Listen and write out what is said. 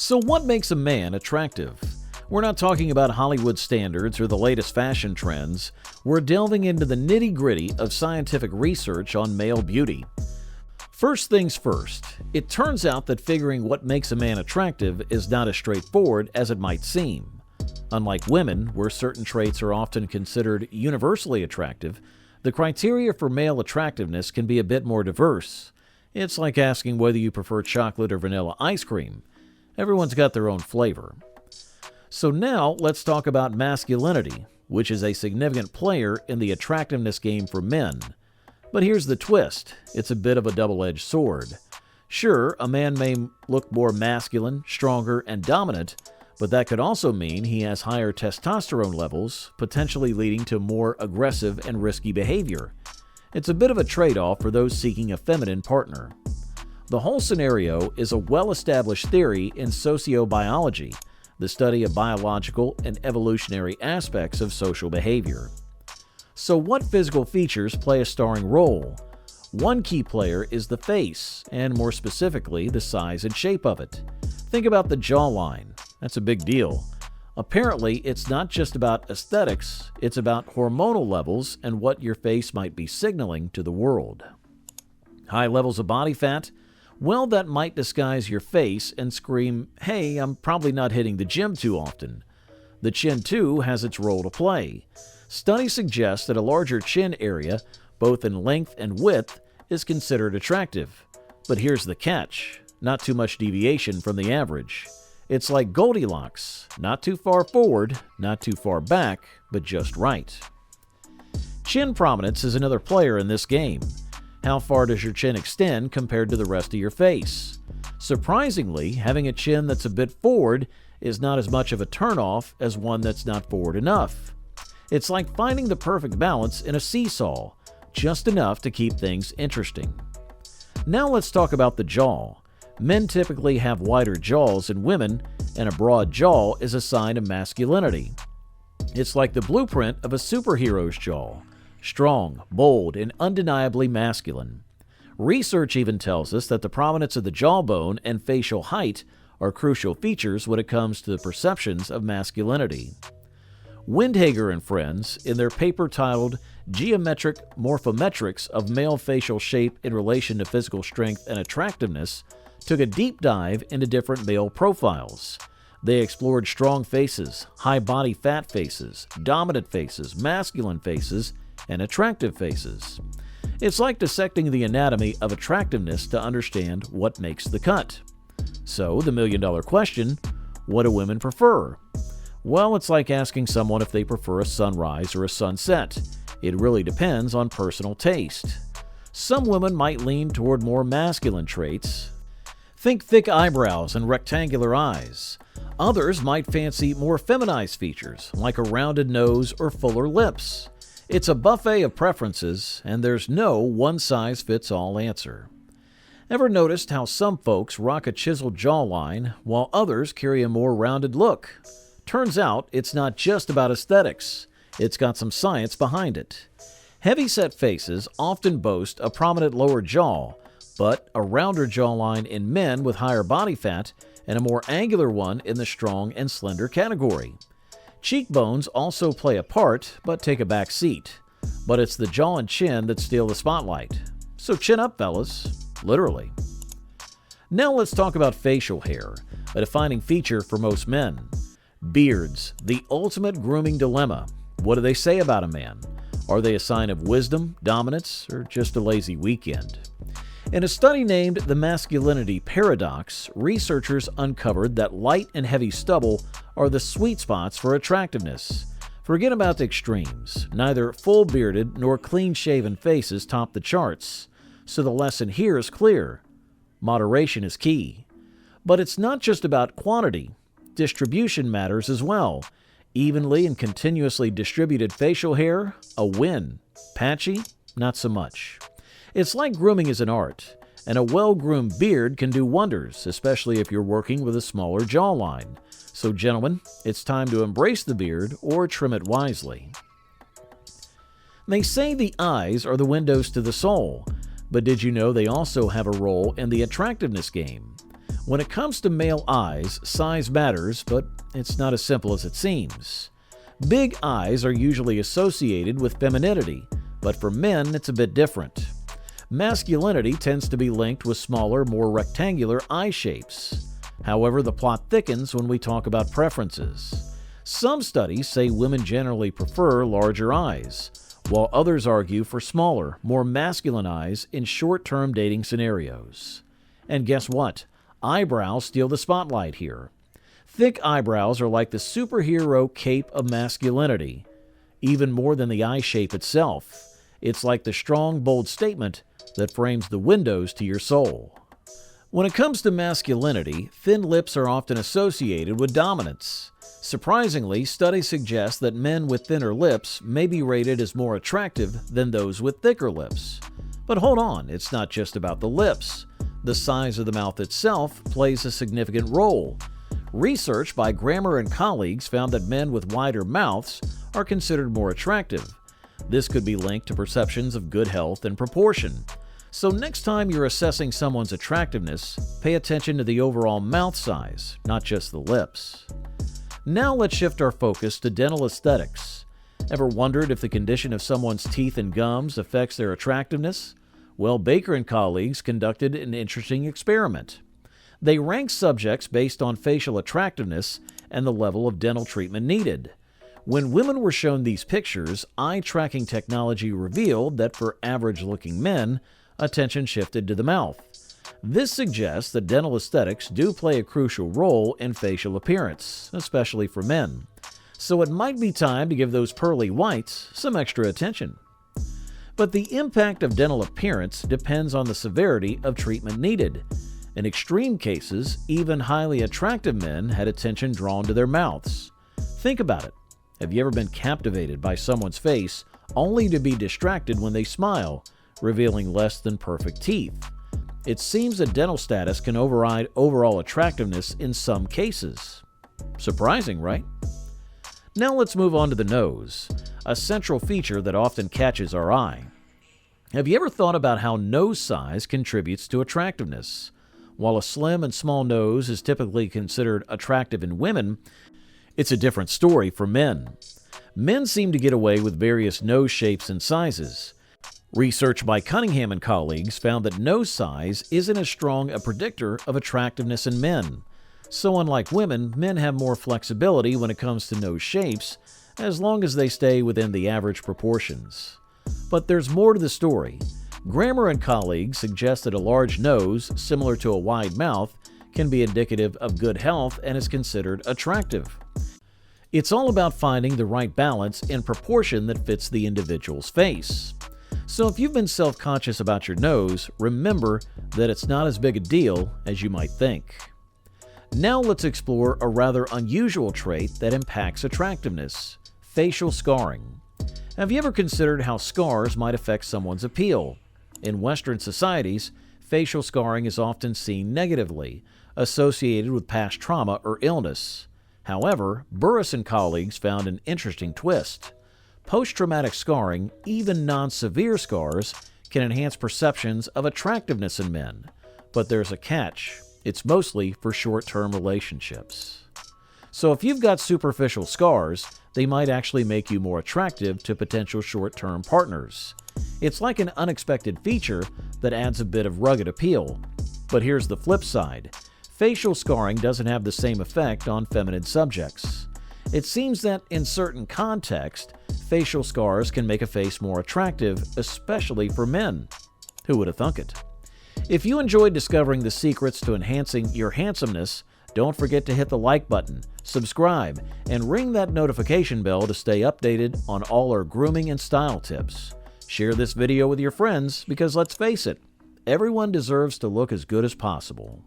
So what makes a man attractive? We're not talking about Hollywood standards or the latest fashion trends. We're delving into the nitty-gritty of scientific research on male beauty. First things first, it turns out that figuring what makes a man attractive is not as straightforward as it might seem. Unlike women, where certain traits are often considered universally attractive, the criteria for male attractiveness can be a bit more diverse. It's like asking whether you prefer chocolate or vanilla ice cream. Everyone's got their own flavor. So now let's talk about masculinity, which is a significant player in the attractiveness game for men. But here's the twist. It's a bit of a double-edged sword. Sure, a man may look more masculine, stronger, and dominant, but that could also mean he has higher testosterone levels, potentially leading to more aggressive and risky behavior. It's a bit of a trade-off for those seeking a feminine partner. The whole scenario is a well-established theory in sociobiology, the study of biological and evolutionary aspects of social behavior. So what physical features play a starring role? One key player is the face, and more specifically, the size and shape of it. Think about the jawline. That's a big deal. Apparently, it's not just about aesthetics, it's about hormonal levels and what your face might be signaling to the world. High levels of body fat? Well, that might disguise your face and scream, hey, I'm probably not hitting the gym too often. The chin, too, has its role to play. Studies suggest that a larger chin area, both in length and width, is considered attractive. But here's the catch. Not too much deviation from the average. It's like Goldilocks. Not too far forward, not too far back, but just right. Chin prominence is another player in this game. How far does your chin extend compared to the rest of your face? Surprisingly, having a chin that's a bit forward is not as much of a turnoff as one that's not forward enough. It's like finding the perfect balance in a seesaw, just enough to keep things interesting. Now let's talk about the jaw. Men typically have wider jaws than women, and a broad jaw is a sign of masculinity. It's like the blueprint of a superhero's jaw. Strong, bold, and undeniably masculine. Research even tells us that the prominence of the jawbone and facial height are crucial features when it comes to the perceptions of masculinity. Windhager and friends, in their paper titled Geometric Morphometrics of Male Facial Shape in Relation to Physical Strength and Attractiveness, took a deep dive into different male profiles. They explored strong faces, high body fat faces, dominant faces, masculine faces, and attractive faces. It's like dissecting the anatomy of attractiveness to understand what makes the cut. So, the million-dollar question, what do women prefer? Well, it's like asking someone if they prefer a sunrise or a sunset. It really depends on personal taste. Some women might lean toward more masculine traits. Think thick eyebrows and rectangular eyes. Others might fancy more feminized features, like a rounded nose or fuller lips. It's a buffet of preferences, and there's no one-size-fits-all answer. Ever noticed how some folks rock a chiseled jawline, while others carry a more rounded look? Turns out it's not just about aesthetics. It's got some science behind it. Heavy-set faces often boast a prominent lower jaw, but a rounder jawline in men with higher body fat and a more angular one in the strong and slender category. Cheekbones also play a part, but take a back seat. But it's the jaw and chin that steal the spotlight. So chin up, fellas. Literally. Now let's talk about facial hair, a defining feature for most men. Beards, the ultimate grooming dilemma. What do they say about a man? Are they a sign of wisdom, dominance, or just a lazy weekend? In a study named The Masculinity Paradox, researchers uncovered that light and heavy stubble are the sweet spots for attractiveness. Forget about the extremes. Neither full-bearded nor clean-shaven faces top the charts. So the lesson here is clear. Moderation is key. But it's not just about quantity. Distribution matters as well. Evenly and continuously distributed facial hair, a win. Patchy, not so much. It's like grooming is an art, and a well-groomed beard can do wonders, especially if you're working with a smaller jawline. So gentlemen, it's time to embrace the beard or trim it wisely. They say the eyes are the windows to the soul, but did you know they also have a role in the attractiveness game? When it comes to male eyes, size matters, but it's not as simple as it seems. Big eyes are usually associated with femininity, but for men it's a bit different. Masculinity tends to be linked with smaller, more rectangular eye shapes. However, the plot thickens when we talk about preferences. Some studies say women generally prefer larger eyes, while others argue for smaller, more masculine eyes in short-term dating scenarios. And guess what? Eyebrows steal the spotlight here. Thick eyebrows are like the superhero cape of masculinity. Even more than the eye shape itself, it's like the strong, bold statement that frames the windows to your soul. When it comes to masculinity, thin lips are often associated with dominance. Surprisingly, studies suggest that men with thinner lips may be rated as more attractive than those with thicker lips. But hold on, it's not just about the lips. The size of the mouth itself plays a significant role. Research by Grammer and colleagues found that men with wider mouths are considered more attractive. This could be linked to perceptions of good health and proportion. So next time you're assessing someone's attractiveness, pay attention to the overall mouth size, not just the lips. Now let's shift our focus to dental aesthetics. Ever wondered if the condition of someone's teeth and gums affects their attractiveness? Well, Baker and colleagues conducted an interesting experiment. They ranked subjects based on facial attractiveness and the level of dental treatment needed. When women were shown these pictures, eye-tracking technology revealed that for average-looking men, attention shifted to the mouth. This suggests that dental aesthetics do play a crucial role in facial appearance, especially for men. So it might be time to give those pearly whites some extra attention. But the impact of dental appearance depends on the severity of treatment needed. In extreme cases, even highly attractive men had attention drawn to their mouths. Think about it. Have you ever been captivated by someone's face only to be distracted when they smile, revealing less than perfect teeth? It seems that dental status can override overall attractiveness in some cases. Surprising, right? Now let's move on to the nose, a central feature that often catches our eye. Have you ever thought about how nose size contributes to attractiveness? While a slim and small nose is typically considered attractive in women, it's a different story for men. Men seem to get away with various nose shapes and sizes. Research by Cunningham and colleagues found that nose size isn't as strong a predictor of attractiveness in men. So unlike women, men have more flexibility when it comes to nose shapes, as long as they stay within the average proportions. But there's more to the story. Grammer and colleagues suggest that a large nose, similar to a wide mouth, can be indicative of good health and is considered attractive. It's all about finding the right balance and proportion that fits the individual's face. So if you've been self-conscious about your nose, remember that it's not as big a deal as you might think. Now let's explore a rather unusual trait that impacts attractiveness: facial scarring. Have you ever considered how scars might affect someone's appeal? In Western societies, facial scarring is often seen negatively, associated with past trauma or illness. However, Burris and colleagues found an interesting twist. Post-traumatic scarring, even non-severe scars, can enhance perceptions of attractiveness in men. But there's a catch. It's mostly for short-term relationships. So if you've got superficial scars, they might actually make you more attractive to potential short-term partners. It's like an unexpected feature that adds a bit of rugged appeal. But here's the flip side. Facial scarring doesn't have the same effect on feminine subjects. It seems that in certain contexts, facial scars can make a face more attractive, especially for men. Who would have thunk it? If you enjoyed discovering the secrets to enhancing your handsomeness, don't forget to hit the like button, subscribe, and ring that notification bell to stay updated on all our grooming and style tips. Share this video with your friends because let's face it, everyone deserves to look as good as possible.